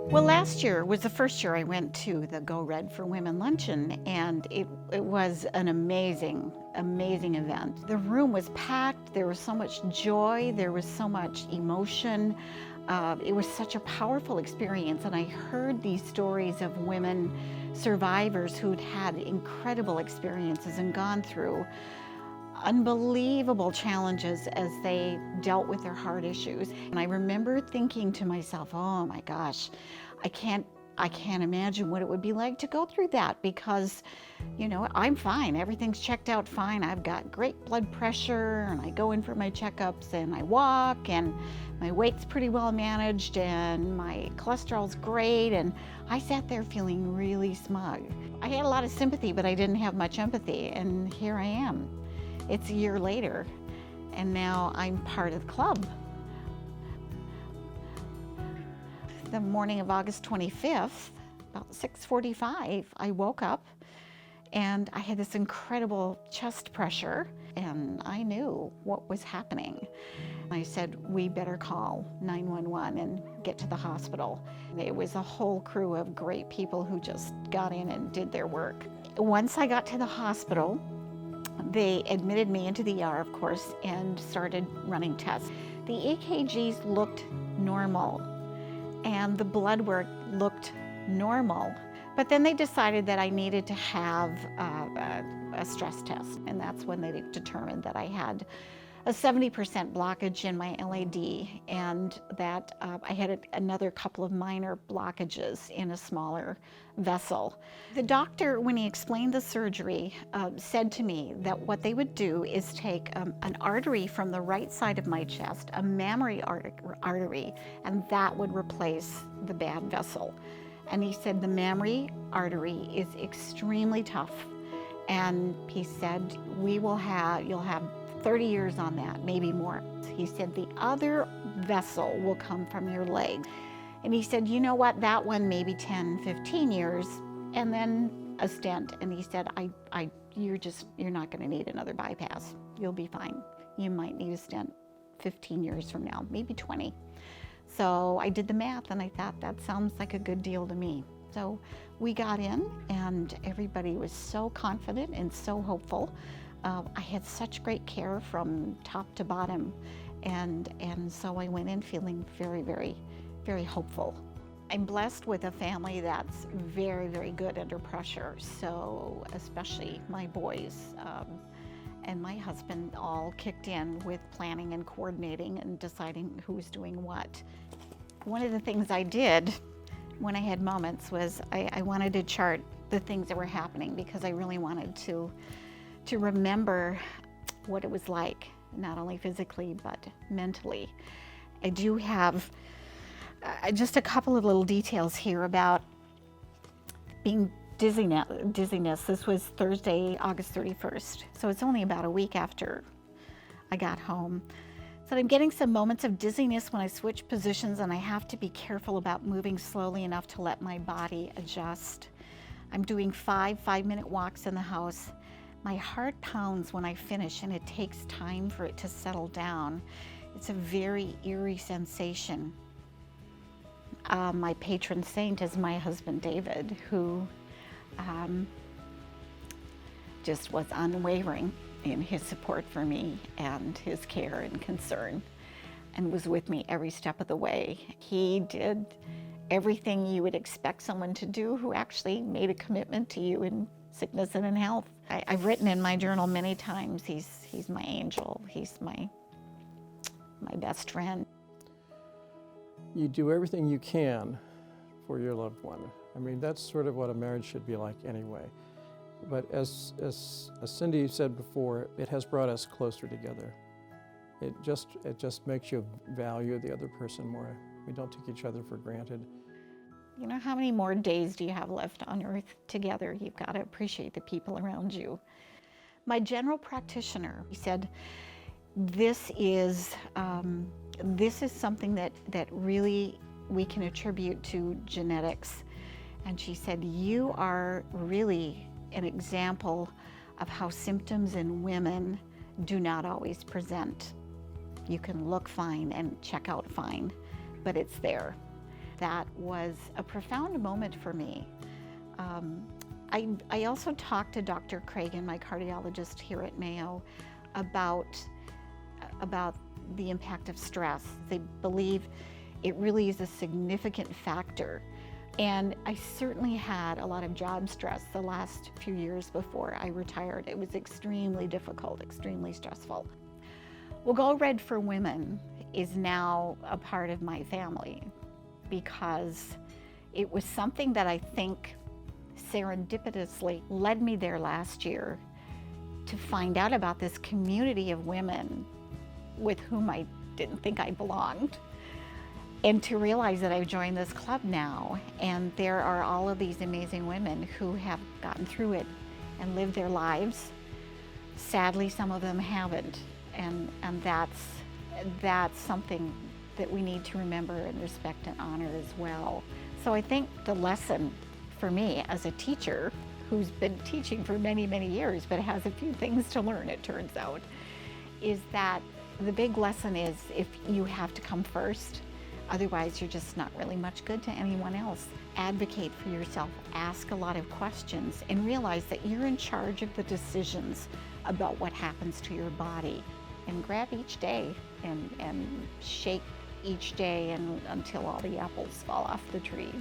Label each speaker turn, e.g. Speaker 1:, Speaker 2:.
Speaker 1: Well, last year was the first year I went to the Go Red for Women Luncheon, and it was an amazing event. The room was packed, there was so much joy, there was so much emotion. It was such a powerful experience, and I heard these stories of women survivors who'd had incredible experiences and gone through unbelievable challenges as they dealt with their heart issues. And I remember thinking to myself, oh my gosh, I can't imagine what it would be like to go through that, because, you know, I'm fine. Everything's checked out fine. I've got great blood pressure, and I go in for my checkups, and I walk, and my weight's pretty well managed, and my cholesterol's great. And I sat there feeling really smug. I had a lot of sympathy, but I didn't have much empathy. And here I am. It's a year later, and now I'm part of the club. The morning of August 25th, about 6:45, I woke up and I had this incredible chest pressure, and I knew what was happening. I said, we better call 911 and get to the hospital. It was a whole crew of great people who just got in and did their work. Once I got to the hospital, they admitted me into the ER, of course, and started running tests. The EKGs looked normal, and the blood work looked normal. But then they decided that I needed to have a stress test, and that's when they determined that I had a 70% blockage in my LAD, and that I had another couple of minor blockages in a smaller vessel. The doctor, when he explained the surgery, said to me that what they would do is take an artery from the right side of my chest, a mammary artery, and that would replace the bad vessel. And he said the mammary artery is extremely tough, and he said you'll have 30 years on that, maybe more. He said the other vessel will come from your leg. And he said, you know what, that one maybe 10, 15 years, and then a stent. And he said, you're not gonna need another bypass. You'll be fine. You might need a stent 15 years from now, maybe 20. So I did the math, and I thought, that sounds like a good deal to me. So we got in, and everybody was so confident and so hopeful. I had such great care from top to bottom, and so I went in feeling very, very, very hopeful. I'm blessed with a family that's very, very good under pressure, so especially my boys and my husband all kicked in with planning and coordinating and deciding who's doing what. One of the things I did when I had moments was I wanted to chart the things that were happening, because I really wanted to remember what it was like, not only physically, but mentally. I do have just a couple of little details here about being dizziness. This was Thursday, August 31st. So it's only about a week after I got home. So I'm getting some moments of dizziness when I switch positions, and I have to be careful about moving slowly enough to let my body adjust. I'm doing 5-minute walks in the house. My heart pounds when I finish, and it takes time for it to settle down. It's a very eerie sensation. My patron saint is my husband, David, who just was unwavering in his support for me and his care and concern, and was with me every step of the way. He did everything you would expect someone to do who actually made a commitment to you in sickness and in health. I've written in my journal many times, he's my angel, he's my best friend.
Speaker 2: You do everything you can for your loved one. I mean, that's sort of what a marriage should be like anyway. But as Cindy said before, it has brought us closer together. It just makes you value the other person more. We don't take each other for granted.
Speaker 1: You know, how many more days do you have left on earth together? You've got to appreciate the people around you. My general practitioner, he said, this is something that really we can attribute to genetics. And she said, you are really an example of how symptoms in women do not always present. You can look fine and check out fine, but it's there. That was a profound moment for me. I also talked to Dr. Cragen, my cardiologist here at Mayo, about the impact of stress. They believe it really is a significant factor. And I certainly had a lot of job stress the last few years before I retired. It was extremely difficult, extremely stressful. Well, Go Red for Women is now a part of my family because it was something that I think serendipitously led me there last year to find out about this community of women with whom I didn't think I belonged, and to realize that I've joined this club now, and there are all of these amazing women who have gotten through it and lived their lives. Sadly, some of them haven't, and that's something that we need to remember and respect and honor as well. So I think the lesson for me as a teacher who's been teaching for many, many years but has a few things to learn, it turns out, is that the big lesson is if you have to come first, otherwise you're just not really much good to anyone else. Advocate for yourself, ask a lot of questions, and realize that you're in charge of the decisions about what happens to your body. And grab each day and shake each day until all the apples fall off the tree.